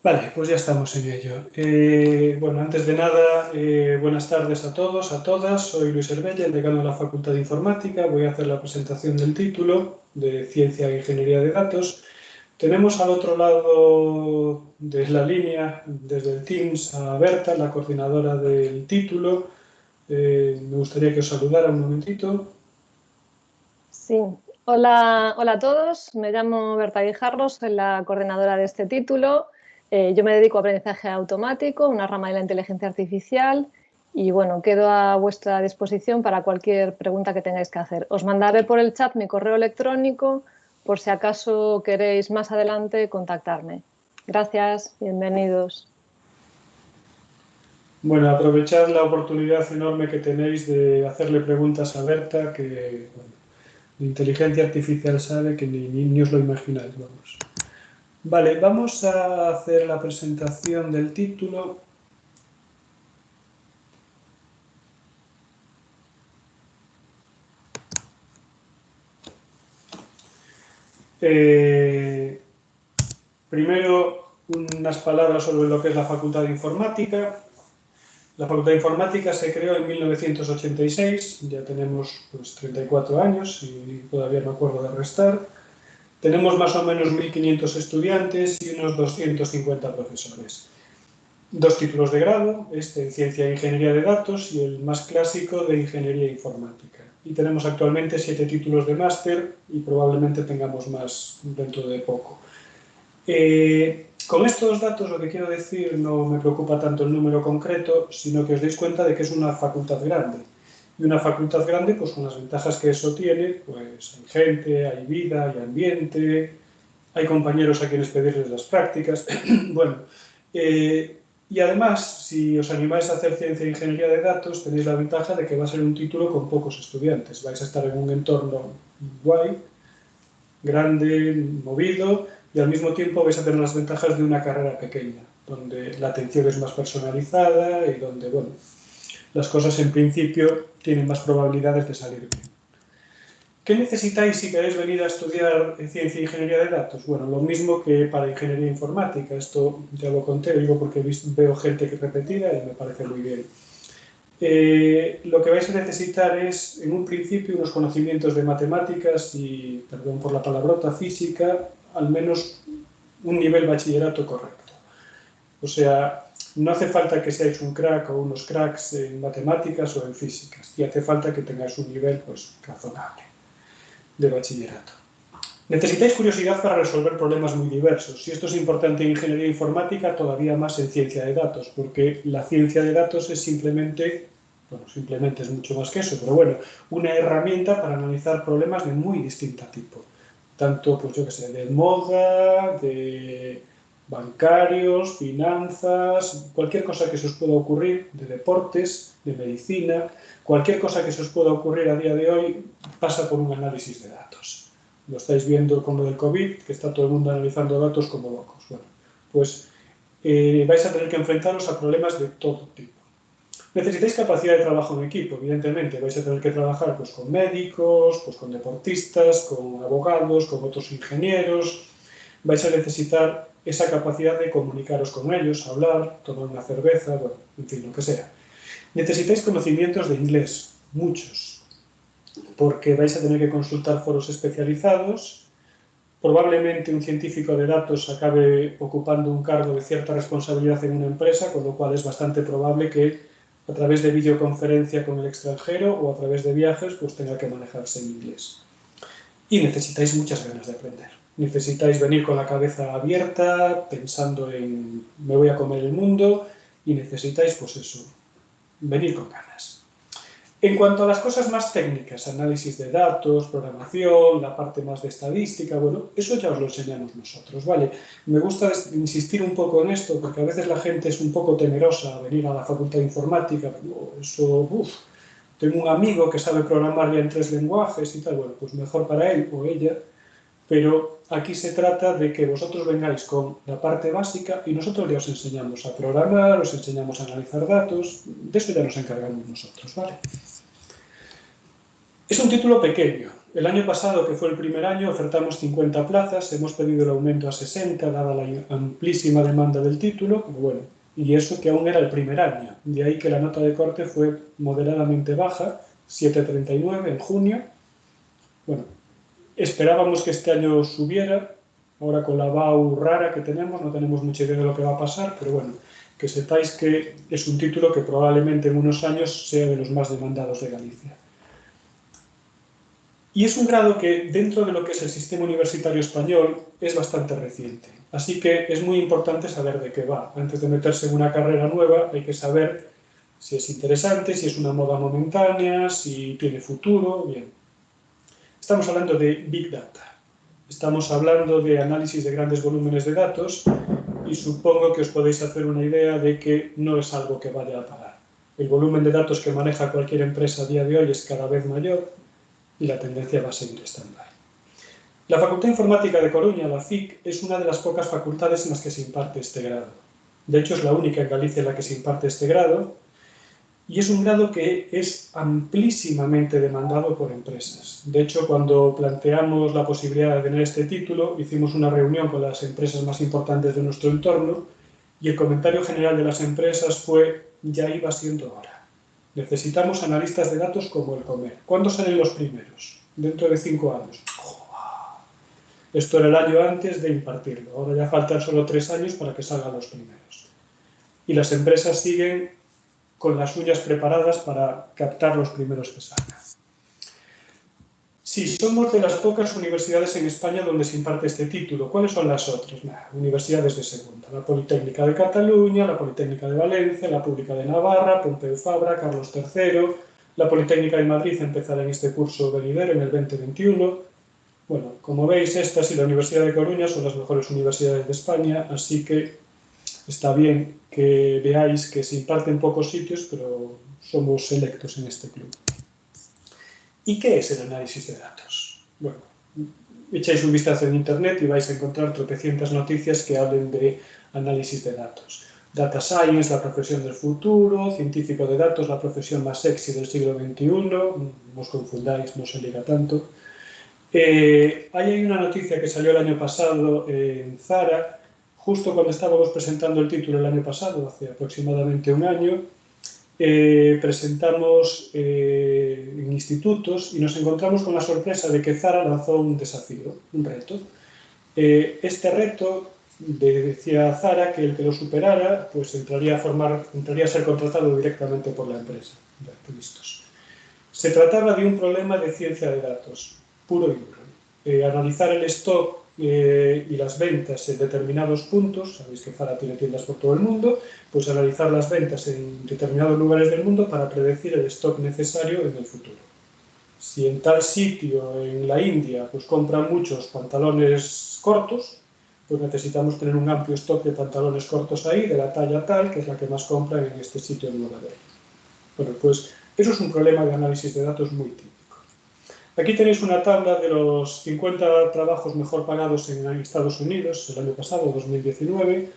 Vale, pues ya estamos en ello. Bueno, antes de nada, buenas tardes a todos, a todas. Soy Luis Herbella, el decano de la Facultad de Informática. Voy a hacer la presentación del título de Ciencia e Ingeniería de Datos. Tenemos al otro lado de la línea, desde el Teams, a Berta, la coordinadora del título. Me gustaría que os saludara un momentito. Sí, hola a todos. Me llamo Berta Guijarro, soy la coordinadora de este título. Yo me dedico a aprendizaje automático, una rama de la inteligencia artificial, y bueno, quedo a vuestra disposición para cualquier pregunta que tengáis que hacer. Os mandaré por el chat mi correo electrónico por si acaso queréis más adelante contactarme. Gracias, bienvenidos. Bueno, aprovechad la oportunidad enorme que tenéis de hacerle preguntas a Berta, que bueno, la inteligencia artificial sabe que ni os lo imagináis, vamos. Vale, vamos a hacer la presentación del título. Primero, unas palabras sobre lo que es la Facultad de Informática. La Facultad de Informática se creó en 1986, ya tenemos pues, 34 años y todavía me acuerdo de restar. Tenemos más o menos 1.500 estudiantes y unos 250 profesores. 2 títulos de grado, este en Ciencia e Ingeniería de Datos y el más clásico de Ingeniería Informática. Y tenemos actualmente 7 títulos de máster y probablemente tengamos más dentro de poco. Con estos datos lo que quiero decir no me preocupa tanto el número concreto, sino que os deis cuenta de que es una facultad grande. Y una facultad grande, pues con las ventajas que eso tiene, pues hay gente, hay vida, hay ambiente, hay compañeros a quienes pedirles las prácticas. Bueno, y además, si os animáis a hacer ciencia e ingeniería de datos, tenéis la ventaja de que va a ser un título con pocos estudiantes. Vais a estar en un entorno guay, grande, movido, y al mismo tiempo vais a tener las ventajas de una carrera pequeña, donde la atención es más personalizada y donde, bueno, las cosas en principio tienen más probabilidades de salir bien. ¿Qué necesitáis si queréis venir a estudiar ciencia e ingeniería de datos? Bueno, lo mismo que para ingeniería informática. Esto ya lo conté, lo digo porque veo gente que repetida y me parece muy bien. Lo que vais a necesitar es, en un principio, unos conocimientos de matemáticas y, perdón por la palabrota, física, al menos un nivel bachillerato correcto. O sea, no hace falta que seáis un crack o unos cracks en matemáticas o en físicas, y hace falta que tengáis un nivel pues, razonable de bachillerato. Necesitáis curiosidad para resolver problemas muy diversos, y esto es importante en ingeniería informática, todavía más en ciencia de datos, porque la ciencia de datos es simplemente, bueno, simplemente es mucho más que eso, pero bueno, una herramienta para analizar problemas de muy distinto tipo, tanto, pues yo que sé, de moda, de bancarios, finanzas, cualquier cosa que se os pueda ocurrir, de deportes, de medicina, cualquier cosa que se os pueda ocurrir a día de hoy pasa por un análisis de datos. Lo estáis viendo con lo del COVID, que está todo el mundo analizando datos como locos. Bueno, pues vais a tener que enfrentaros a problemas de todo tipo. Necesitáis capacidad de trabajo en equipo, evidentemente. Vais a tener que trabajar pues, con médicos, pues, con deportistas, con abogados, con otros ingenieros. Vais a necesitar esa capacidad de comunicaros con ellos, hablar, tomar una cerveza, bueno, en fin, lo que sea. Necesitáis conocimientos de inglés, muchos, porque vais a tener que consultar foros especializados. Probablemente un científico de datos acabe ocupando un cargo de cierta responsabilidad en una empresa, con lo cual es bastante probable que a través de videoconferencia con el extranjero o a través de viajes pues tenga que manejarse en inglés. Y necesitáis muchas ganas de aprender. Necesitáis venir con la cabeza abierta, pensando en me voy a comer el mundo, y necesitáis pues eso, venir con ganas. En cuanto a las cosas más técnicas, análisis de datos, programación, la parte más de estadística, bueno, eso ya os lo enseñamos nosotros, ¿vale? Me gusta insistir un poco en esto porque a veces la gente es un poco temerosa a venir a la Facultad de Informática, eso, tengo un amigo que sabe programar ya en 3 lenguajes y tal, bueno, pues mejor para él o ella, pero aquí se trata de que vosotros vengáis con la parte básica y nosotros ya os enseñamos a programar, os enseñamos a analizar datos, de eso ya nos encargamos nosotros, ¿vale? Es un título pequeño, el año pasado, que fue el primer año, ofertamos 50 plazas, hemos pedido el aumento a 60, dada la amplísima demanda del título, pero bueno, y eso que aún era el primer año. De ahí que la nota de corte fue moderadamente baja, 7,39 en junio. Bueno, esperábamos que este año subiera, ahora con la BAU rara que tenemos, no tenemos mucha idea de lo que va a pasar, pero bueno, que sepáis que es un título que probablemente en unos años sea de los más demandados de Galicia. Y es un grado que, dentro de lo que es el sistema universitario español, es bastante reciente. Así que es muy importante saber de qué va. Antes de meterse en una carrera nueva, hay que saber si es interesante, si es una moda momentánea, si tiene futuro. Bien. Estamos hablando de Big Data. Estamos hablando de análisis de grandes volúmenes de datos y supongo que os podéis hacer una idea de que no es algo que vaya a parar. El volumen de datos que maneja cualquier empresa a día de hoy es cada vez mayor y la tendencia va a seguir estando ahí. La Facultad de Informática de Coruña, la FIC, es una de las pocas facultades en las que se imparte este grado. De hecho, es la única en Galicia en la que se imparte este grado, y es un grado que es amplísimamente demandado por empresas. De hecho, cuando planteamos la posibilidad de tener este título, hicimos una reunión con las empresas más importantes de nuestro entorno, y el comentario general de las empresas fue: ya iba siendo hora. Necesitamos analistas de datos como el comer. ¿Cuándo salen los primeros? Dentro de 5 años. Esto era el año antes de impartirlo. Ahora ya faltan solo 3 años para que salgan los primeros. Y las empresas siguen con las uñas preparadas para captar los primeros que salgan. Sí, somos de las pocas universidades en España donde se imparte este título. ¿Cuáles son las otras? Universidades de segunda. La Politécnica de Cataluña, la Politécnica de Valencia, la Pública de Navarra, Pompeu Fabra, Carlos III, la Politécnica de Madrid empezará en este curso venidero en el 2021. Bueno, como veis, estas y la Universidad de Coruña son las mejores universidades de España, así que está bien que veáis que se imparte en pocos sitios, pero somos selectos en este club. ¿Y qué es el análisis de datos? Bueno, echáis un vistazo en internet y vais a encontrar tropecientas noticias que hablen de análisis de datos. Data Science, la profesión del futuro; científico de datos, la profesión más sexy del siglo XXI. No os confundáis, no se liga tanto. Hay una noticia que salió el año pasado en Zara, justo cuando estábamos presentando el título el año pasado, hace aproximadamente un año. Presentamos en institutos y nos encontramos con la sorpresa de que Zara lanzó un desafío, un reto. Este reto, decía Zara, que el que lo superara pues entraría a ser contratado directamente por la empresa. Se trataba de un problema de ciencia de datos, puro y duro. Analizar el stock y las ventas en determinados puntos. Sabéis que Zara tiene tiendas por todo el mundo, pues analizar las ventas en determinados lugares del mundo para predecir el stock necesario en el futuro. Si en tal sitio, en la India, pues compran muchos pantalones cortos, pues necesitamos tener un amplio stock de pantalones cortos ahí, de la talla tal, que es la que más compran en este sitio en Nueva York. Bueno, pues eso es un problema de análisis de datos muy típico. Aquí tenéis una tabla de los 50 trabajos mejor pagados en Estados Unidos el año pasado, 2019.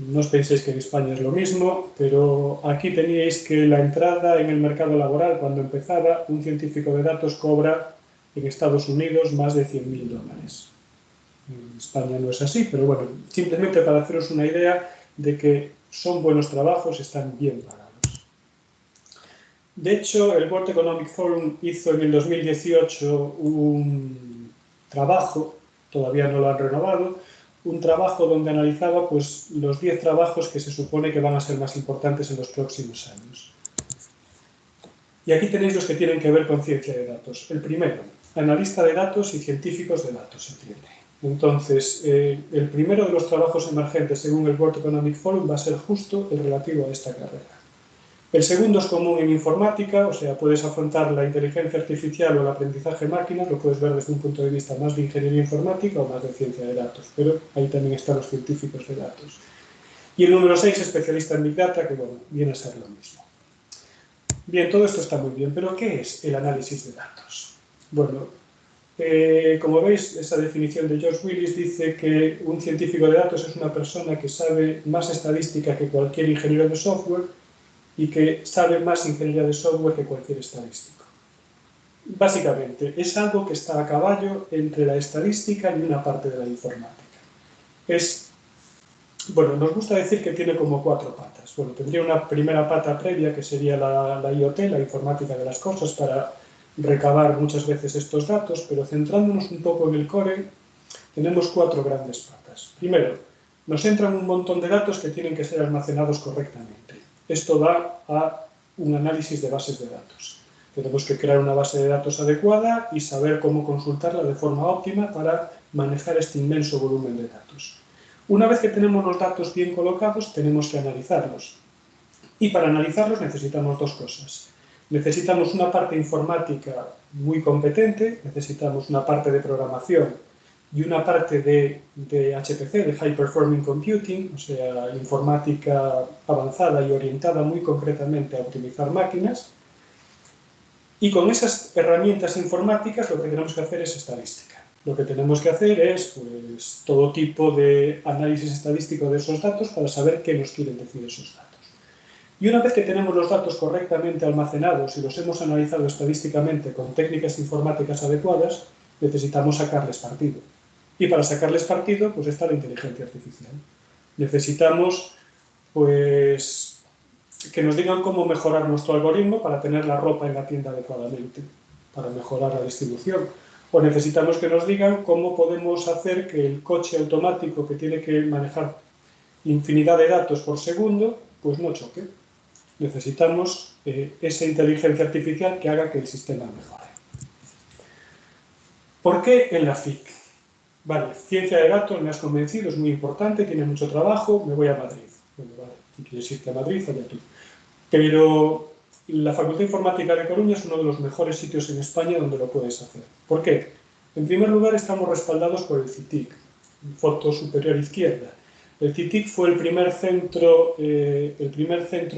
No os penséis que en España es lo mismo, pero aquí teníais que la entrada en el mercado laboral, cuando empezaba, un científico de datos cobra en Estados Unidos más de $100.000. En España no es así, pero bueno, simplemente para haceros una idea de que son buenos trabajos, están bien pagados. De hecho, el World Economic Forum hizo en el 2018 un trabajo, todavía no lo han renovado, un trabajo donde analizaba pues, los 10 trabajos que se supone que van a ser más importantes en los próximos años. Y aquí tenéis los que tienen que ver con ciencia de datos. El primero, analista de datos y científicos de datos, se entiende. Entonces, el primero de los trabajos emergentes según el World Economic Forum va a ser justo el relativo a esta carrera. El segundo es común en informática, o sea, puedes afrontar la inteligencia artificial o el aprendizaje máquina, lo puedes ver desde un punto de vista más de ingeniería informática o más de ciencia de datos, pero ahí también están los científicos de datos. Y el número 6, especialista en Big Data, que bueno, viene a ser lo mismo. Bien, todo esto está muy bien, pero ¿qué es el análisis de datos? Bueno, como veis, esa definición de George Willis dice que un científico de datos es una persona que sabe más estadística que cualquier ingeniero de software y que sabe más ingeniería de software que cualquier estadístico. Básicamente, es algo que está a caballo entre la estadística y una parte de la informática. Bueno, nos gusta decir que tiene como 4 patas. Bueno, tendría una primera pata previa que sería la IoT, la informática de las cosas, para recabar muchas veces estos datos, pero centrándonos un poco en el core, tenemos 4 grandes patas. Primero, nos entran un montón de datos que tienen que ser almacenados correctamente. Esto da a un análisis de bases de datos. Tenemos que crear una base de datos adecuada y saber cómo consultarla de forma óptima para manejar este inmenso volumen de datos. Una vez que tenemos los datos bien colocados, tenemos que analizarlos. Y para analizarlos necesitamos 2 cosas. Necesitamos una parte informática muy competente, necesitamos una parte de programación y una parte de HPC, de High Performing Computing, o sea, informática avanzada y orientada muy concretamente a optimizar máquinas. Y con esas herramientas informáticas lo que tenemos que hacer es estadística. Lo que tenemos que hacer es pues, todo tipo de análisis estadístico de esos datos para saber qué nos quieren decir esos datos. Y una vez que tenemos los datos correctamente almacenados y los hemos analizado estadísticamente con técnicas informáticas adecuadas, necesitamos sacarles partido. Y para sacarles partido, pues está la inteligencia artificial. Necesitamos, pues, que nos digan cómo mejorar nuestro algoritmo para tener la ropa en la tienda adecuadamente, para mejorar la distribución. O necesitamos que nos digan cómo podemos hacer que el coche automático que tiene que manejar infinidad de datos por segundo, pues no choque. Necesitamos esa inteligencia artificial que haga que el sistema mejore. ¿Por qué en la FIC? Vale, ciencia de datos, me has convencido, es muy importante, tiene mucho trabajo, me voy a Madrid. Bueno, vale, si quieres irte a Madrid, allá tú. Pero la Facultad de Informática de Coruña es uno de los mejores sitios en España donde lo puedes hacer. ¿Por qué? En primer lugar, estamos respaldados por el CITIC, foto superior izquierda. El CITIC fue el primer centro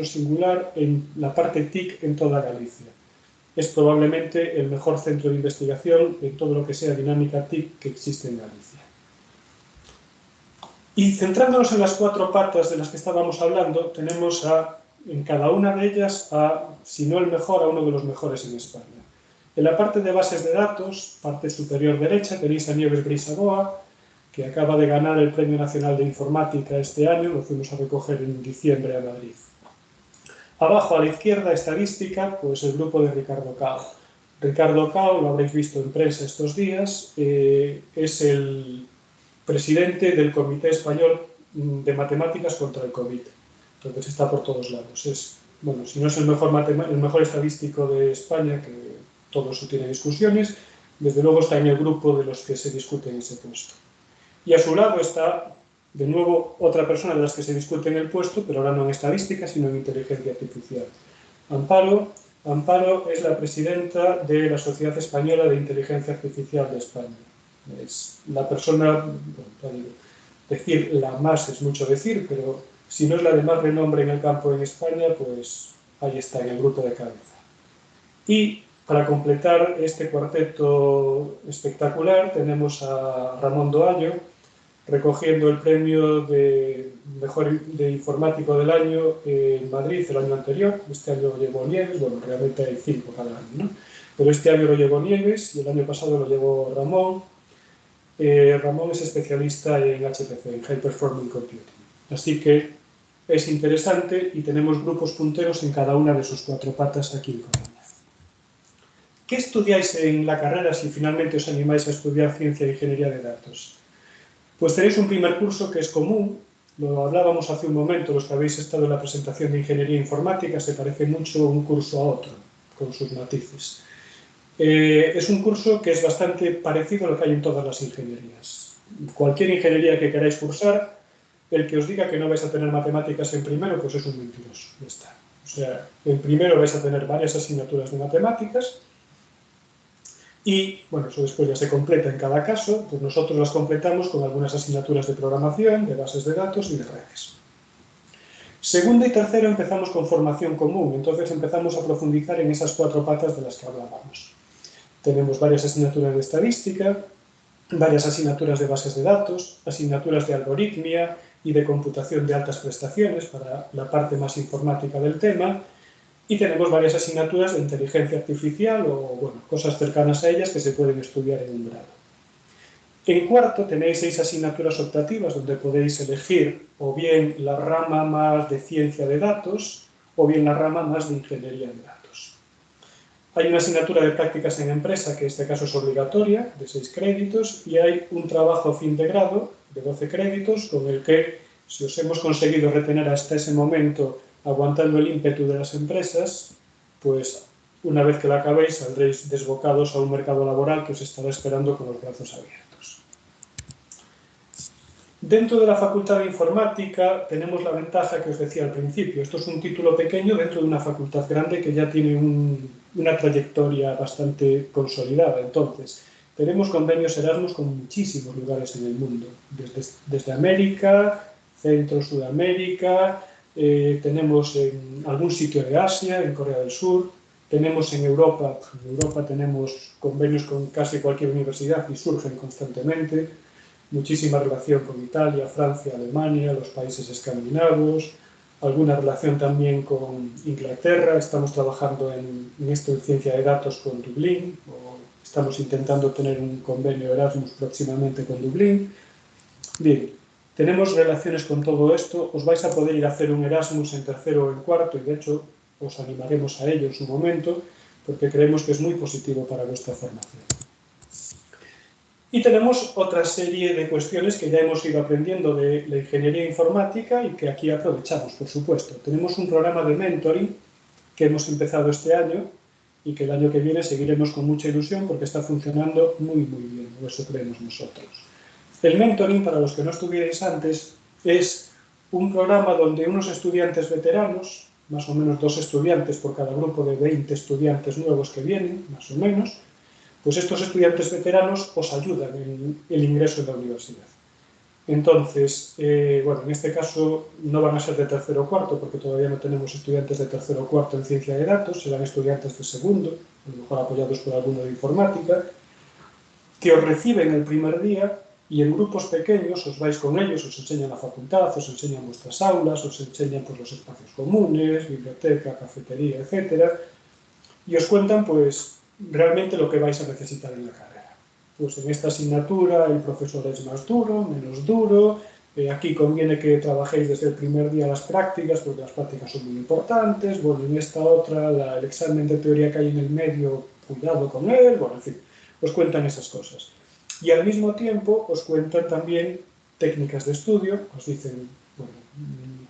singular en la parte TIC en toda Galicia. Es probablemente el mejor centro de investigación en todo lo que sea dinámica TIC que existe en Galicia. Y centrándonos en las 4 patas de las que estábamos hablando, tenemos en cada una de ellas si no el mejor, a uno de los mejores en España. En la parte de bases de datos, parte superior derecha, tenéis a Nieves Brisagoa, que acaba de ganar el Premio Nacional de Informática este año, lo fuimos a recoger en diciembre a Madrid. Abajo a la izquierda, estadística, pues el grupo de Ricardo Cao. Ricardo Cao, lo habréis visto en prensa estos días, es el presidente del Comité Español de Matemáticas contra el COVID. Entonces está por todos lados. Bueno, si no es el mejor estadístico de España, que todo eso tiene discusiones, desde luego está en el grupo de los que se discuten ese puesto. Y a su lado está, de nuevo, otra persona de las que se discute en el puesto, pero ahora no en estadística, sino en inteligencia artificial. Amparo es la presidenta de la Sociedad Española de Inteligencia Artificial de España. Es la persona, bueno, decir la más es mucho decir, pero si no es la de más renombre en el campo en España, pues ahí está, en el grupo de cabeza. Y para completar este cuarteto espectacular tenemos a Ramón Doallo, recogiendo el premio de mejor de informático del año en Madrid el año anterior. Este año lo llevó Nieves, bueno, realmente hay 5 cada año, ¿no? Pero este año lo llevó Nieves y el año pasado lo llevó Ramón. Ramón es especialista en HPC, en High Performing Computing. Así que es interesante y tenemos grupos punteros en cada una de sus 4 patas aquí en Coruña. ¿Qué estudiáis en la carrera si finalmente os animáis a estudiar ciencia e ingeniería de datos? Pues tenéis un primer curso que es común, lo hablábamos hace un momento, los que habéis estado en la presentación de Ingeniería Informática, se parece mucho un curso a otro, con sus matices. Es un curso que es bastante parecido a lo que hay en todas las ingenierías. Cualquier ingeniería que queráis cursar, el que os diga que no vais a tener matemáticas en primero, pues es un mentiroso, ya está. O sea, en primero vais a tener varias asignaturas de matemáticas, y, bueno, eso después ya se completa en cada caso, pues nosotros las completamos con algunas asignaturas de programación, de bases de datos y de redes. Segundo y tercero empezamos con formación común, entonces empezamos a profundizar en esas 4 patas de las que hablábamos. Tenemos varias asignaturas de estadística, varias asignaturas de bases de datos, asignaturas de algoritmia y de computación de altas prestaciones para la parte más informática del tema, Y tenemos varias asignaturas de inteligencia artificial o, bueno, cosas cercanas a ellas que se pueden estudiar en un grado. En cuarto tenéis 6 asignaturas optativas donde podéis elegir o bien la rama más de ciencia de datos o bien la rama más de ingeniería de datos. Hay una asignatura de prácticas en empresa que en este caso es obligatoria, de 6 créditos, y hay un trabajo fin de grado de 12 créditos con el que, si os hemos conseguido retener hasta ese momento aguantando el ímpetu de las empresas, pues una vez que la acabéis saldréis desbocados a un mercado laboral que os estará esperando con los brazos abiertos. Dentro de la Facultad de Informática tenemos la ventaja que os decía al principio. Esto es un título pequeño dentro de una facultad grande que ya tiene una trayectoria bastante consolidada. Entonces, tenemos convenios Erasmus con muchísimos lugares en el mundo, desde América, Centro, Sudamérica, tenemos en algún sitio de Asia, en Corea del Sur, tenemos en Europa tenemos convenios con casi cualquier universidad y surgen constantemente, muchísima relación con Italia, Francia, Alemania, los países escandinavos, alguna relación también con Inglaterra, estamos trabajando en esto en ciencia de datos con Dublín, o estamos intentando tener un convenio Erasmus próximamente con Dublín. Bien, tenemos relaciones con todo esto, os vais a poder ir a hacer un Erasmus en tercero o en cuarto, y de hecho os animaremos a ello en su momento, porque creemos que es muy positivo para vuestra formación. Y tenemos otra serie de cuestiones que ya hemos ido aprendiendo de la ingeniería informática y que aquí aprovechamos, por supuesto. Tenemos un programa de mentoring que hemos empezado este año y que el año que viene seguiremos con mucha ilusión porque está funcionando muy bien, o eso creemos nosotros. El mentoring, para los que no estuvierais antes, es un programa donde unos estudiantes veteranos, más o menos 2 estudiantes por cada grupo de 20 estudiantes nuevos que vienen, más o menos, pues estos estudiantes veteranos os ayudan en el ingreso en la universidad. Entonces, bueno, en este caso no van a ser de tercero o cuarto, porque todavía no tenemos estudiantes de tercero o cuarto en ciencia de datos, serán estudiantes de segundo, a lo mejor apoyados por alguno de informática, que os reciben el primer día y en grupos pequeños os vais con ellos, os enseñan la facultad, os enseñan vuestras aulas, os enseñan pues, los espacios comunes, biblioteca, cafetería, etc. Y os cuentan pues realmente lo que vais a necesitar en la carrera. Pues en esta asignatura el profesor es más duro, menos duro, aquí conviene que trabajéis desde el primer día las prácticas, porque las prácticas son muy importantes, bueno, en esta otra, el examen de teoría que hay en el medio, cuidado con él, bueno, en fin, os cuentan esas cosas. Y al mismo tiempo os cuentan también técnicas de estudio, os dicen, bueno,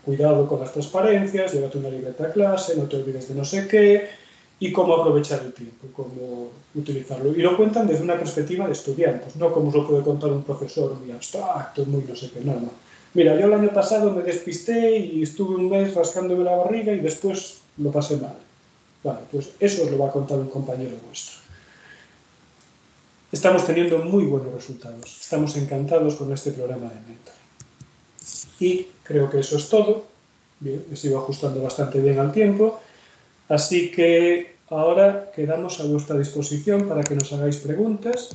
cuidado con las transparencias, llévate una libreta a clase, no te olvides de no sé qué, y cómo aprovechar el tiempo, cómo utilizarlo. Y lo cuentan desde una perspectiva de estudiantes, no como os lo puede contar un profesor muy abstracto, muy no sé qué, no. Mira, yo el año pasado me despisté y estuve un mes rascándome la barriga y después lo pasé mal. Vale, pues eso os lo va a contar un compañero vuestro. Estamos teniendo muy buenos resultados. Estamos encantados con este programa de mentoring. Y creo que eso es todo. Bien, me sigo ajustando bastante bien al tiempo. Así que ahora quedamos a vuestra disposición para que nos hagáis preguntas.